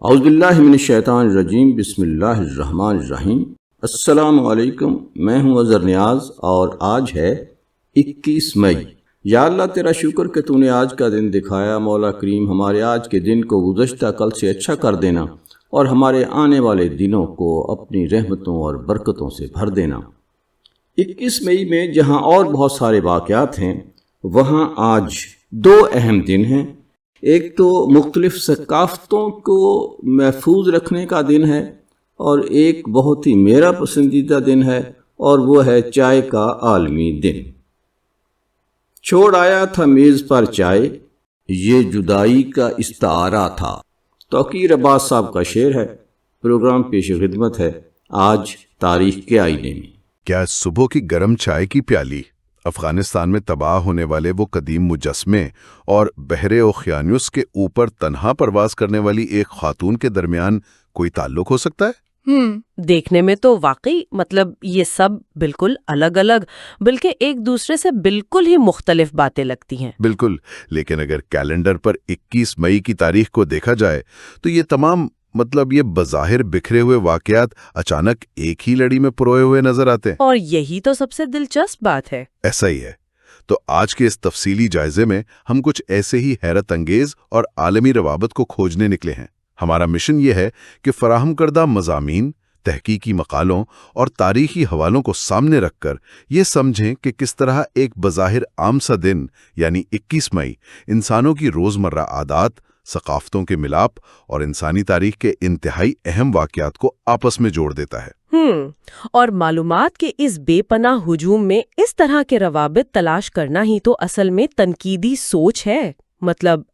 اعوذ باللہ من الشیطان الرجیم، بسم اللہ الرحمن الرحیم۔ السلام علیکم، میں ہوں اظہر نیاز اور آج ہے 21 مئی۔ یا اللہ تیرا شکر کہ تو نے آج کا دن دکھایا۔ مولا کریم ہمارے آج کے دن کو گزشتہ کل سے اچھا کر دینا اور ہمارے آنے والے دنوں کو اپنی رحمتوں اور برکتوں سے بھر دینا۔ 21 مئی میں جہاں اور بہت سارے واقعات ہیں، وہاں آج دو اہم دن ہیں۔ ایک تو مختلف ثقافتوں کو محفوظ رکھنے کا دن ہے، اور ایک بہت ہی میرا پسندیدہ دن ہے، اور وہ ہے چائے کا عالمی دن۔ چھوڑ آیا تھا میز پر چائے، یہ جدائی کا استعارہ تھا۔ توقیر عباس صاحب کا شعر ہے۔ پروگرام پیش خدمت ہے آج تاریخ کے آئینے میں۔ کیا صبح کی گرم چائے کی پیالی افغانستان میں تباہ ہونے والے وہ قدیم مجسمے اور بحر اوقیانوس کے اوپر تنہا پرواز کرنے والی ایک خاتون کے درمیان کوئی تعلق ہو سکتا ہے؟ دیکھنے میں تو واقعی یہ سب بالکل الگ الگ، بلکہ ایک دوسرے سے بالکل ہی مختلف باتیں لگتی ہیں۔ بالکل، لیکن اگر کیلنڈر پر 21 مئی کی تاریخ کو دیکھا جائے تو یہ تمام یہ بظاہر بکھرے ہوئے واقعات اچانک ایک ہی لڑی میں پروئے ہوئے نظر آتے ہیں۔ اور یہی تو سب سے دلچسپ بات ہے۔ ایسا ہی ہے۔ تو آج کے اس تفصیلی جائزے میں ہم کچھ ایسے ہی حیرت انگیز اور عالمی روابط کو کھوجنے نکلے ہیں۔ ہمارا مشن یہ ہے کہ فراہم کردہ مضامین، تحقیقی مقالوں اور تاریخی حوالوں کو سامنے رکھ کر یہ سمجھیں کہ کس طرح ایک بظاہر عام سا دن یعنی 21 مئی انسانوں کی روزمرہ عادات، ثقافتوں کے ملاپ اور انسانی تاریخ کے انتہائی اہم واقعات کو آپس میں جوڑ دیتا ہے۔ اور معلومات کے اس بے پناہ ہجوم میں اس طرح کے روابط تلاش کرنا ہی تو اصل میں تنقیدی سوچ ہے۔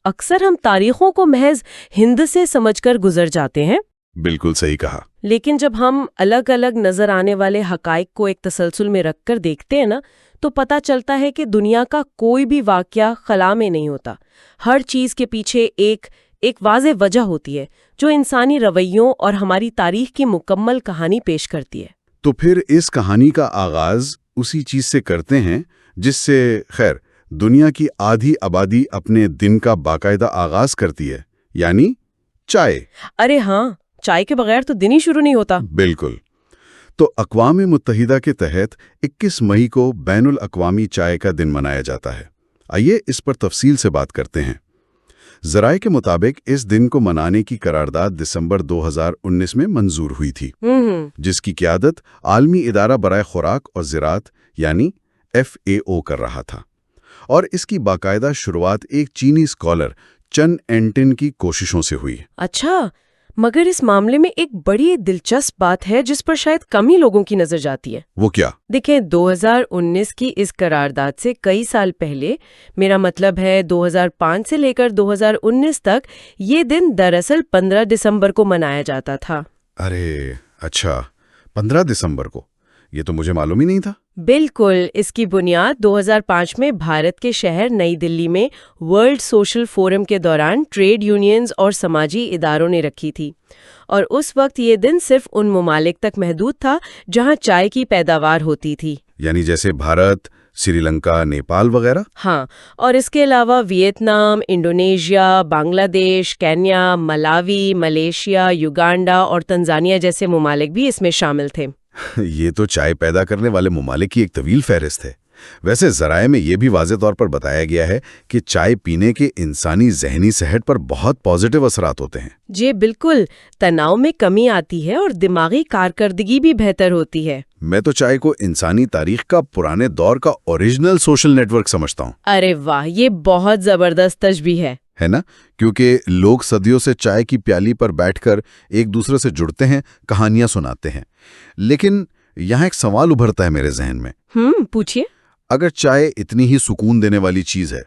اکثر ہم تاریخوں کو محض ہند سے سمجھ کر گزر جاتے ہیں۔ بالکل صحیح کہا۔ لیکن جب ہم الگ الگ نظر آنے والے حقائق کو ایک تسلسل میں رکھ کر دیکھتے ہیں تو پتہ چلتا ہے کہ دنیا کا کوئی بھی واقعہ خلا میں نہیں ہوتا۔ ہر چیز کے پیچھے ایک واضح وجہ ہوتی ہے جو انسانی رویوں اور ہماری تاریخ کی مکمل کہانی پیش کرتی ہے۔ تو پھر اس کہانی کا آغاز اسی چیز سے کرتے ہیں جس سے دنیا کی آدھی آبادی اپنے دن کا باقاعدہ آغاز کرتی ہے، یعنی چائے۔ ارے ہاں، چائے کے بغیر تو دن ہی شروع نہیں ہوتا۔ بالکل۔ تو اقوام متحدہ کے تحت 21 مئی کو بین الاقوامی چائے کا دن منایا جاتا ہے۔ آئیے اس پر تفصیل سے بات کرتے ہیں۔ ذرائع کے مطابق اس دن کو منانے کی قرارداد دسمبر 2019 میں منظور ہوئی تھی، جس کی قیادت عالمی ادارہ برائے خوراک اور زراعت یعنی FAO کر رہا تھا، اور اس کی باقاعدہ شروعات ایک چینی اسکالر چن اینٹن کی کوششوں سے ہوئی۔ اچھا، مگر اس معاملے میں ایک بڑی دلچسپ بات ہے جس پر شاید کم ہی لوگوں کی نظر جاتی ہے۔ وہ کیا؟ دیکھیں، 2019 کی اس قرارداد سے کئی سال پہلے، میرا مطلب ہے 2005 سے لے کر 2019 تک، یہ دن دراصل 15 دسمبر کو منایا جاتا تھا۔ ارے اچھا، 15 دسمبر کو؟ یہ تو مجھے معلوم ہی نہیں تھا۔ بالکل، اس کی بنیاد 2005 میں بھارت کے شہر نئی دلی میں ورلڈ سوشل فورم کے دوران ٹریڈ یونینز اور سماجی اداروں نے رکھی تھی، اور اس وقت یہ دن صرف ان ممالک تک محدود تھا جہاں چائے کی پیداوار ہوتی تھی، یعنی جیسے بھارت، سری لنکا، نیپال وغیرہ۔ ہاں، اور اس کے علاوہ ویتنام، انڈونیشیا، بنگلہ دیش، کینیا، ملاوی، ملیشیا، یوگانڈا اور تنزانیہ جیسے ممالک بھی اس میں شامل تھے۔ یہ تو چائے پیدا کرنے والے ممالک کی ایک طویل فہرست ہے۔ ویسے ذرائع میں یہ بھی واضح طور پر بتایا گیا ہے کہ چائے پینے کے انسانی ذہنی صحت پر بہت پازیٹیو اثرات ہوتے ہیں۔ جی بالکل، تناؤ میں کمی آتی ہے اور دماغی کارکردگی بھی بہتر ہوتی ہے۔ میں تو چائے کو انسانی تاریخ کا پرانے دور کا اوریجنل سوشل نیٹ ورک سمجھتا ہوں۔ ارے واہ، یہ بہت زبردست تشبیہ ہے نا؟ کیونکہ لوگ صدیوں سے چائے کی پیالی پر بیٹھ کر ایک دوسرے سے جڑتے ہیں، کہانیاں سناتے ہیں۔ لیکن یہاں ایک سوال ابھرتا ہے میرے ذہن میں۔ پوچھیے۔ اگر چائے اتنی ہی سکون دینے والی چیز ہے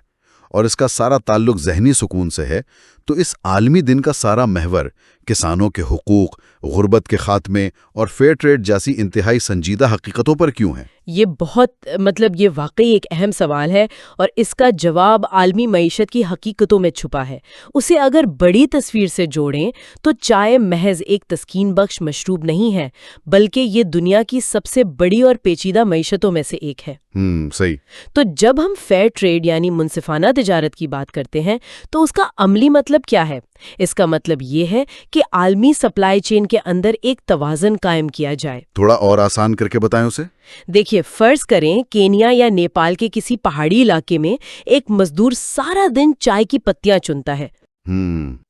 اور اس کا سارا تعلق ذہنی سکون سے ہے، تو اس عالمی دن کا سارا محور کسانوں کے حقوق، غربت کے خاتمے اور فیئر ٹریڈ جیسی انتہائی سنجیدہ حقیقتوں پر کیوں ہے؟ یہ واقعی ایک اہم سوال ہے، اور اس کا جواب عالمی معیشت کی حقیقتوں میں چھپا ہے۔ اسے اگر بڑی تصویر سے جوڑیں تو چائے محض ایک تسکین بخش مشروب نہیں ہے، بلکہ یہ دنیا کی سب سے بڑی اور پیچیدہ معیشتوں میں سے ایک ہے۔ صحیح. تو جب ہم فیئر ٹریڈ یعنی منصفانہ تجارت کی بات کرتے ہیں تو اس کا عملی مطلب کیا ہے؟ اس کا مطلب یہ ہے کہ عالمی سپلائی چین کے اندر ایک توازن قائم کیا جائے. تھوڑا اور آسان کر کے بتائیں اسے. دیکھیے، فرض کریں کینیا یا نیپال کے کسی پہاڑی علاقے میں ایک مزدور سارا دن چائے کی پتیاں چنتا ہے.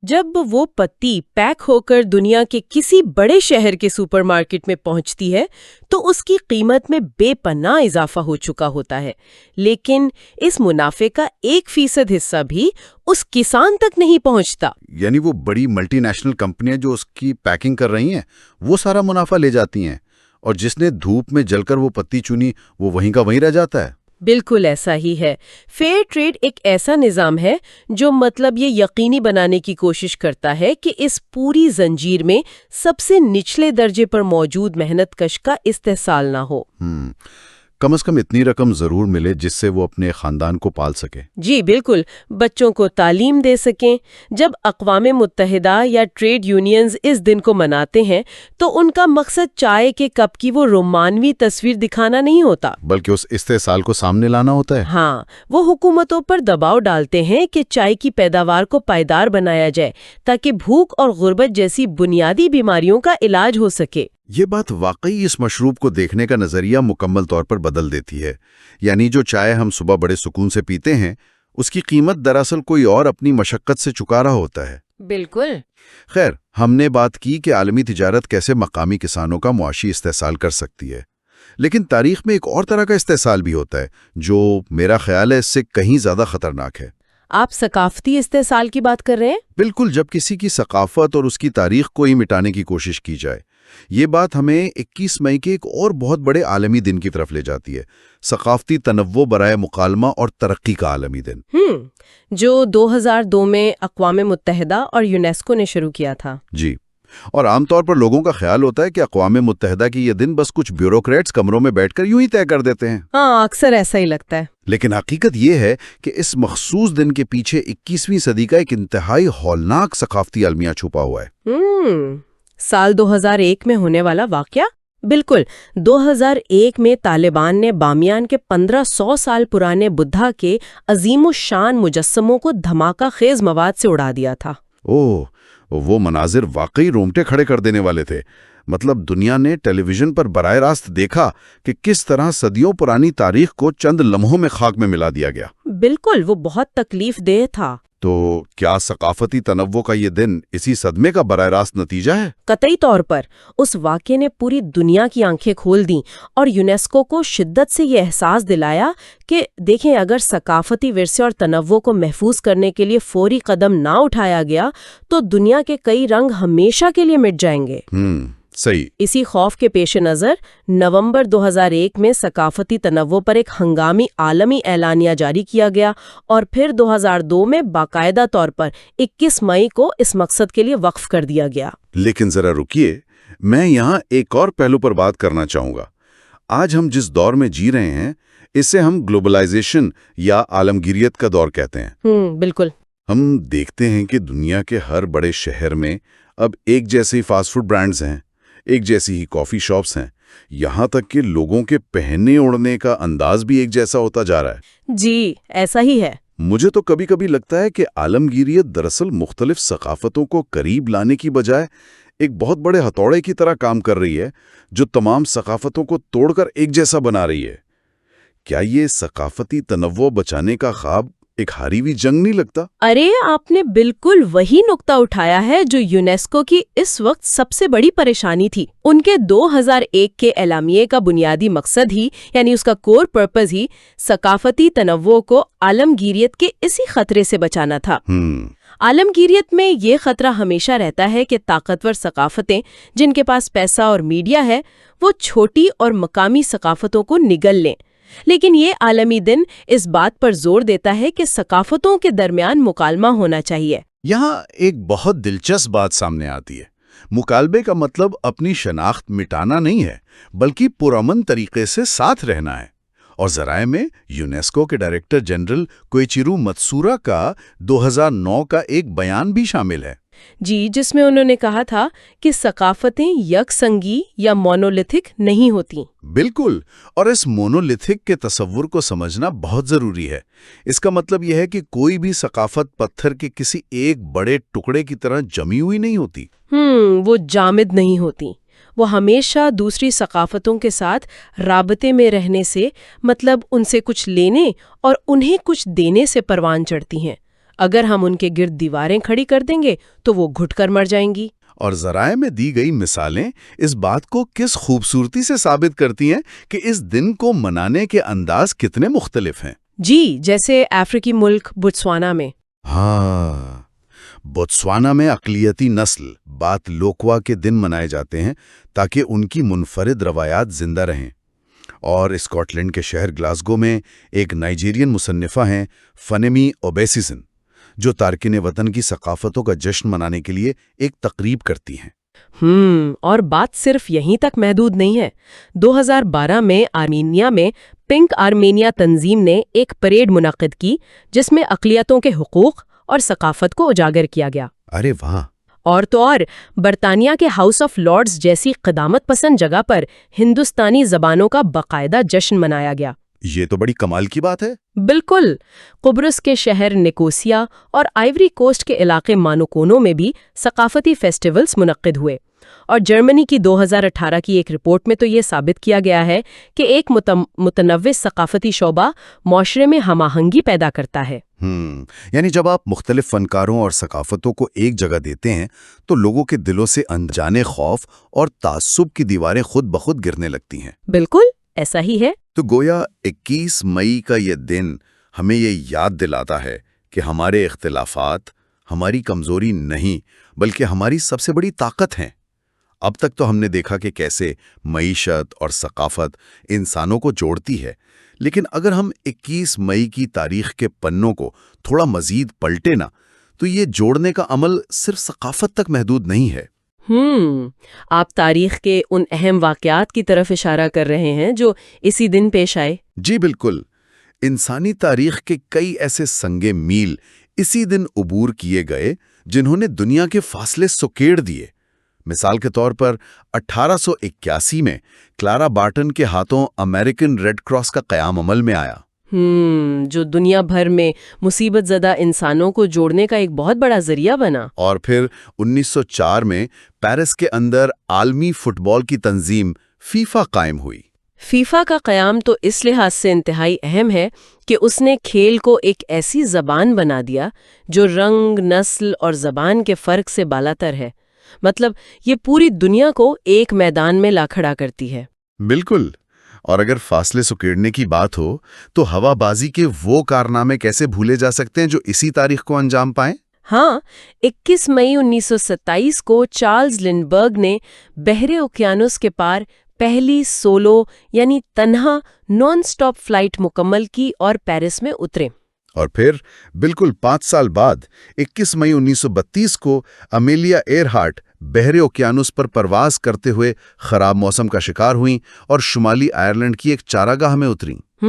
جب وہ پتی پیک ہو کر دنیا کے کسی بڑے شہر کے سپر مارکیٹ میں پہنچتی ہے تو اس کی قیمت میں بے پناہ اضافہ ہو چکا ہوتا ہے، لیکن اس منافع کا 1% حصہ بھی اس کسان تک نہیں پہنچتا. یعنی وہ بڑی ملٹی نیشنل کمپنیاں جو اس کی پیکنگ کر رہی ہیں وہ سارا منافع لے جاتی ہیں، اور جس نے دھوپ میں جل کر وہ پتی چنی وہ وہیں کا وہیں رہ جاتا ہے. بالکل ایسا ہی ہے. فیئر ٹریڈ ایک ایسا نظام ہے جو مطلب یہ یقینی بنانے کی کوشش کرتا ہے کہ اس پوری زنجیر میں سب سے نچلے درجے پر موجود محنت کش کا استحصال نہ ہو. کم از کم اتنی رقم ضرور ملے جس سے وہ اپنے خاندان کو پال سکے. جی بالکل، بچوں کو تعلیم دے سکیں. جب اقوام متحدہ یا ٹریڈ یونینز اس دن کو مناتے ہیں تو ان کا مقصد چائے کے کپ کی وہ رومانوی تصویر دکھانا نہیں ہوتا، بلکہ اس استحصال کو سامنے لانا ہوتا ہے. ہاں، وہ حکومتوں پر دباؤ ڈالتے ہیں کہ چائے کی پیداوار کو پائیدار بنایا جائے تاکہ بھوک اور غربت جیسی بنیادی بیماریوں کا علاج ہو سکے. یہ بات واقعی اس مشروب کو دیکھنے کا نظریہ مکمل طور پر بدل دیتی ہے. یعنی جو چائے ہم صبح بڑے سکون سے پیتے ہیں اس کی قیمت دراصل کوئی اور اپنی مشقت سے چکا رہا ہوتا ہے. بالکل. خیر، ہم نے بات کی کہ عالمی تجارت کیسے مقامی کسانوں کا معاشی استحصال کر سکتی ہے، لیکن تاریخ میں ایک اور طرح کا استحصال بھی ہوتا ہے جو میرا خیال ہے اس سے کہیں زیادہ خطرناک ہے. آپ ثقافتی استحصال کی بات کر رہے ہیں؟ بالکل، جب کسی کی ثقافت اور اس کی تاریخ کو ہی مٹانے کی کوشش کی جائے. یہ بات ہمیں 21 مئی کے ایک اور بہت بڑے عالمی دن کی طرف لے جاتی ہے، ثقافتی تنوع برائے مکالمہ اور ترقی کا عالمی دن، جو 2002 میں اقوام متحدہ اور یونیسکو نے شروع کیا تھا. جی، اور عام طور پر لوگوں کا خیال ہوتا ہے کہ اقوام متحدہ کی یہ دن بس کچھ بیوروکریٹس کمروں میں بیٹھ کر یوں ہی طے کر دیتے ہیں. ہاں، اکثر ایسا ہی لگتا ہے. لیکن حقیقت یہ ہے کہ اس مخصوص دن کے پیچھے 21ویں صدی کا ایک انتہائی ہولناک ثقافتی المیہ چھپا ہوا ہے. سال 2001 میں ہونے والا واقعہ؟ بالکل. 2001 میں طالبان نے بامیان کے 1500 سال پرانے بدھا کے عظیم الشان مجسموں کو دھماکہ خیز مواد سے اڑا دیا تھا. وہ مناظر واقعی رونگٹے کھڑے کر دینے والے تھے. مطلب دنیا نے ٹیلی ویژن پر براہ راست دیکھا کہ کس طرح صدیوں پرانی تاریخ کو چند لمحوں میں خاک میں ملا دیا گیا. بالکل، وہ بہت تکلیف دہ تھا. تو کیا ثقافتی تنوع کا یہ دن اسی صدمے کا براہ راست نتیجہ ہے؟ قطعی طور پر. اس واقعے نے پوری دنیا کی آنکھیں کھول دیں اور یونیسکو کو شدت سے یہ احساس دلایا کہ دیکھیں، اگر ثقافتی ورثے اور تنوع کو محفوظ کرنے کے لیے فوری قدم نہ اٹھایا گیا تو دنیا کے کئی رنگ ہمیشہ کے لیے مٹ جائیں گے. صحیح. اسی خوف کے پیش نظر نومبر 2001 میں ثقافتی تنوع پر ایک ہنگامی عالمی اعلانیہ جاری کیا گیا اور پھر 2002 میں باقاعدہ طور پر 21 مئی کو اس مقصد کے لیے وقف کر دیا گیا. لیکن ذرا رکیے، میں یہاں ایک اور پہلو پر بات کرنا چاہوں گا. آج ہم جس دور میں جی رہے ہیں اسے ہم گلوبلائزیشن یا عالمگیریت کا دور کہتے ہیں. بالکل. ہم دیکھتے ہیں کہ دنیا کے ہر بڑے شہر میں اب ایک جیسے فاسٹ فوڈ برانڈز ہیں، ایک جیسی ہی کافی شاپس ہیں، یہاں تک کہ لوگوں کے پہننے اوڑھنے کا انداز بھی ایک جیسا ہوتا جا رہا ہے. جی، ایسا ہی ہے. مجھے تو کبھی کبھی لگتا ہے کہ عالمگیریت دراصل مختلف ثقافتوں کو قریب لانے کی بجائے ایک بہت بڑے ہتھوڑے کی طرح کام کر رہی ہے جو تمام ثقافتوں کو توڑ کر ایک جیسا بنا رہی ہے. کیا یہ ثقافتی تنوع بچانے کا خواب ایک ہاری ہوئی جنگ نہیں لگتا؟ ارے، آپ نے بالکل وہی نقطہ اٹھایا ہے جو یونیسکو کی اس وقت سب سے بڑی پریشانی تھی. ان کے 2001 کے اعلامیے کا بنیادی مقصد ہی، یعنی اس کا کور پرپز ہی، ثقافتی تنوع کو عالمگیریت کے اسی خطرے سے بچانا تھا. عالمگیریت میں یہ خطرہ ہمیشہ رہتا ہے کہ طاقتور ثقافتیں جن کے پاس پیسہ اور میڈیا ہے وہ چھوٹی اور مقامی ثقافتوں کو نگل لیں. لیکن یہ عالمی دن اس بات پر زور دیتا ہے کہ ثقافتوں کے درمیان مکالمہ ہونا چاہیے. یہاں ایک بہت دلچسپ بات سامنے آتی ہے. مکالمے کا مطلب اپنی شناخت مٹانا نہیں ہے بلکہ پرامن طریقے سے ساتھ رہنا ہے. اور ذرائع میں یونیسکو کے ڈائریکٹر جنرل کوئیچیرو متسورا کا 2009 کا ایک بیان بھی شامل ہے. جی، جس میں انہوں نے کہا تھا کہ ثقافتیں یکسنگی یا مونولیتھک نہیں ہوتی۔ بالکل، اور اس مونولیتھک کے تصور کو سمجھنا بہت ضروری ہے۔ اس کا مطلب یہ ہے کہ کوئی بھی ثقافت پتھر کے کسی ایک بڑے ٹکڑے کی طرح جمی ہوئی نہیں ہوتی۔ وہ جامد نہیں ہوتی، وہ ہمیشہ دوسری ثقافتوں کے ساتھ رابطے میں رہنے سے، مطلب ان سے کچھ لینے اور انہیں کچھ دینے سے پروان چڑھتی ہیں۔ اگر ہم ان کے گرد دیواریں کھڑی کر دیں گے تو وہ گھٹ کر مر جائیں گی۔ اور ذرائع میں دی گئی مثالیں اس بات کو کس خوبصورتی سے ثابت کرتی ہیں کہ اس دن کو منانے کے انداز کتنے مختلف ہیں۔ جی، جیسے افریقی ملک بوتسوانا میں۔ ہاں، بوتسوانا میں اقلیتی نسل بات لوکوا کے دن منائے جاتے ہیں تاکہ ان کی منفرد روایات زندہ رہیں۔ اور اسکاٹ لینڈ کے شہر گلاسگو میں ایک نائجیرین مصنفہ ہیں فنیمی اوبیسیزن، جو تارکین وطن کی ثقافتوں کا جشن منانے کے لیے ایک تقریب کرتی ہیں۔ اور بات صرف یہیں تک محدود نہیں ہے۔ 2012 میں آرمینیا میں پنک آرمینیا تنظیم نے ایک پریڈ منعقد کی جس میں اقلیتوں کے حقوق اور ثقافت کو اجاگر کیا گیا۔ ارے واہ! اور تو اور برطانیہ کے ہاؤس آف لارڈز جیسی قدامت پسند جگہ پر ہندوستانی زبانوں کا باقاعدہ جشن منایا گیا۔ یہ تو بڑی کمال کی بات ہے۔ بالکل، قبرص کے شہر نکوسیا اور آئیوری کوسٹ کے علاقے مانوکونو میں بھی ثقافتی فیسٹیولز منعقد ہوئے۔ اور جرمنی کی 2018 کی ایک رپورٹ میں تو یہ ثابت کیا گیا ہے کہ ایک متنوع ثقافتی شعبہ معاشرے میں ہم آہنگی پیدا کرتا ہے۔ یعنی جب آپ مختلف فنکاروں اور ثقافتوں کو ایک جگہ دیتے ہیں تو لوگوں کے دلوں سے انجانے خوف اور تعصب کی دیواریں خود بخود گرنے لگتی ہیں۔ بالکل ایسا ہی ہے۔ تو گویا 21 مئی کا یہ دن ہمیں یہ یاد دلاتا ہے کہ ہمارے اختلافات ہماری کمزوری نہیں بلکہ ہماری سب سے بڑی طاقت ہیں۔ اب تک تو ہم نے دیکھا کہ کیسے معیشت اور ثقافت انسانوں کو جوڑتی ہے، لیکن اگر ہم 21 مئی کی تاریخ کے پنوں کو تھوڑا مزید پلٹے نا تو یہ جوڑنے کا عمل صرف ثقافت تک محدود نہیں ہے۔ آپ تاریخ کے ان اہم واقعات کی طرف اشارہ کر رہے ہیں جو اسی دن پیش آئے۔ جی بالکل، انسانی تاریخ کے کئی ایسے سنگِ میل اسی دن عبور کیے گئے جنہوں نے دنیا کے فاصلے سکیڑ دیے۔ مثال کے طور پر 1881 میں کلارا بارٹن کے ہاتھوں امریکن ریڈ کراس کا قیام عمل میں آیا، جو دنیا بھر میں مصیبت زدہ انسانوں کو جوڑنے کا ایک بہت بڑا ذریعہ بنا۔ اور پھر 1904 میں پیرس کے اندر عالمی فٹ بال کی تنظیم فیفا قائم ہوئی۔ فیفا کا قیام تو اس لحاظ سے انتہائی اہم ہے کہ اس نے کھیل کو ایک ایسی زبان بنا دیا جو رنگ، نسل اور زبان کے فرق سے بالاتر ہے۔ مطلب یہ پوری دنیا کو ایک میدان میں لا کھڑا کرتی ہے۔ بالکل، اور اگر فاصلے سکیڑنے کی بات ہو تو ہوا بازی کے وہ کارنامے کیسے بھولے جا سکتے ہیں جو اسی تاریخ کو انجام پائیں؟ ہاں، 21 مئی 1927 کو چارلز لنڈبرگ نے بحر اوقیانوس کے پار پہلی سولو یعنی تنہا نان سٹاپ فلائٹ مکمل کی اور پیرس میں اترے۔ اور پھر بالکل 5 سال بعد 21 مئی 1932 کو امیلیا ایئرہارٹ بحر اوقیانوس پر پرواز کرتے ہوئے خراب موسم کا شکار ہوئیں اور شمالی آئرلینڈ کی ایک چراگاہ میں اتریں۔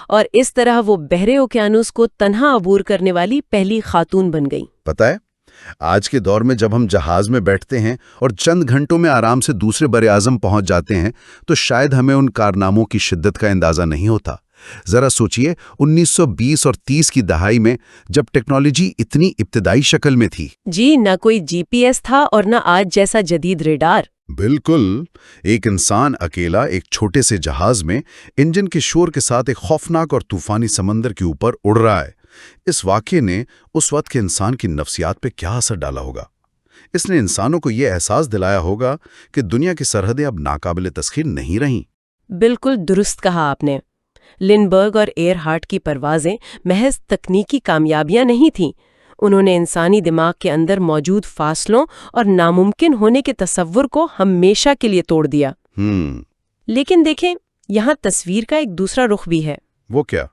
اور اس طرح وہ بحر اوقیانوس کو تنہا عبور کرنے والی پہلی خاتون بن گئی۔ پتہ ہے، آج کے دور میں جب ہم جہاز میں بیٹھتے ہیں اور چند گھنٹوں میں آرام سے دوسرے براعظم پہنچ جاتے ہیں تو شاید ہمیں ان کارناموں کی شدت کا اندازہ نہیں ہوتا۔ ذرا سوچئے 1920 اور 30 کی دہائی میں جب ٹیکنالوجی اتنی ابتدائی شکل میں تھی۔ جی، نہ کوئی جی پی ایس تھا اور نہ آج جیسا جدید ریڈار۔ بالکل، ایک انسان اکیلا ایک چھوٹے سے جہاز میں انجن کے شور کے ساتھ ایک خوفناک اور طوفانی سمندر کے اوپر اڑ رہا ہے۔ اس واقعے نے اس وقت کے انسان کی نفسیات پہ کیا اثر ڈالا ہوگا؟ اس نے انسانوں کو یہ احساس دلایا ہوگا کہ دنیا کی سرحدیں اب ناقابل تسخیر نہیں رہیں۔ بالکل درست کہا آپ نے۔ لنڈبرگ اور ایئرہارٹ کی پروازیں محض تکنیکی کامیابیاں نہیں تھیں، انہوں نے انسانی دماغ کے اندر موجود فاصلوں اور ناممکن ہونے کے تصور کو ہمیشہ کے لیے توڑ دیا۔ لیکن دیکھیں، یہاں تصویر کا ایک دوسرا رخ بھی ہے۔ وہ کیا؟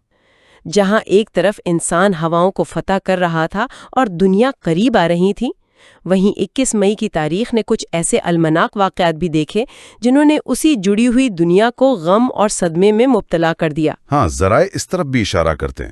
جہاں ایک طرف انسان ہواؤں کو فتح کر رہا تھا اور دنیا قریب آ رہی تھی، وہیں 21 مئی کی تاریخ نے کچھ ایسے المناک واقعات بھی دیکھے جنہوں نے اسی جڑی ہوئی دنیا کو غم اور صدمے میں مبتلا کر دیا۔ ہاں، ذرائع اس طرف بھی اشارہ کرتے ہیں۔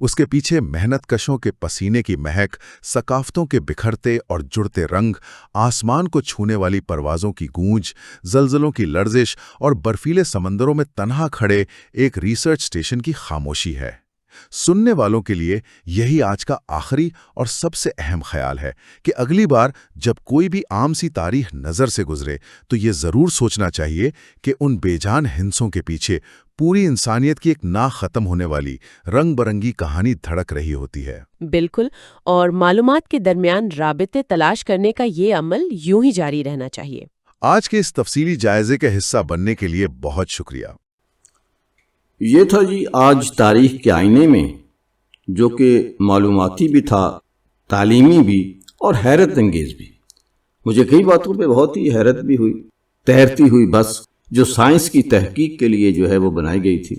اس کے پیچھے محنت کشوں کے پسینے کی مہک، ثقافتوں کے بکھرتے اور جڑتے رنگ، آسمان کو چھونے والی پروازوں کی گونج، زلزلوں کی لرزش اور برفیلے سمندروں میں تنہا کھڑے ایک ریسرچ اسٹیشن کی خاموشی ہے۔ سننے والوں کے لیے یہی آج کا آخری اور سب سے اہم خیال ہے کہ اگلی بار جب کوئی بھی عام سی تاریخ نظر سے گزرے تو یہ ضرور سوچنا چاہیے کہ ان بے جان ہندسوں کے پیچھے پوری انسانیت کی ایک نہ ختم ہونے والی رنگ برنگی کہانی دھڑک رہی ہوتی ہے۔ بالکل، اور معلومات کے درمیان رابطے تلاش کرنے کا یہ عمل یوں ہی جاری رہنا چاہیے۔ آج کے اس تفصیلی جائزے کا حصہ بننے کے لیے بہت شکریہ۔ یہ تھا جی آج تاریخ کے آئینے میں، جو کہ معلوماتی بھی تھا، تعلیمی بھی اور حیرت انگیز بھی۔ مجھے کئی باتوں پہ بہت ہی حیرت بھی ہوئی، تیرتی ہوئی بس جو سائنس کی تحقیق کے لیے جو ہے وہ بنائی گئی تھی۔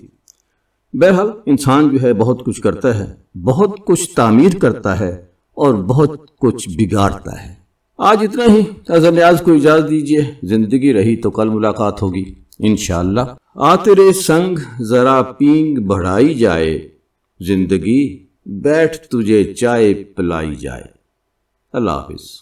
بہرحال انسان جو ہے بہت کچھ کرتا ہے، بہت کچھ تعمیر کرتا ہے اور بہت کچھ بگاڑتا ہے۔ آج اتنا ہی، اظہر نیاز کو اجازت دیجیے، زندگی رہی تو کل ملاقات ہوگی انشاءاللہ۔ آ تیرے سنگ ذرا پینگ بڑھائی جائے، زندگی بیٹھ تجھے چائے پلائی جائے۔ اللہ حافظ۔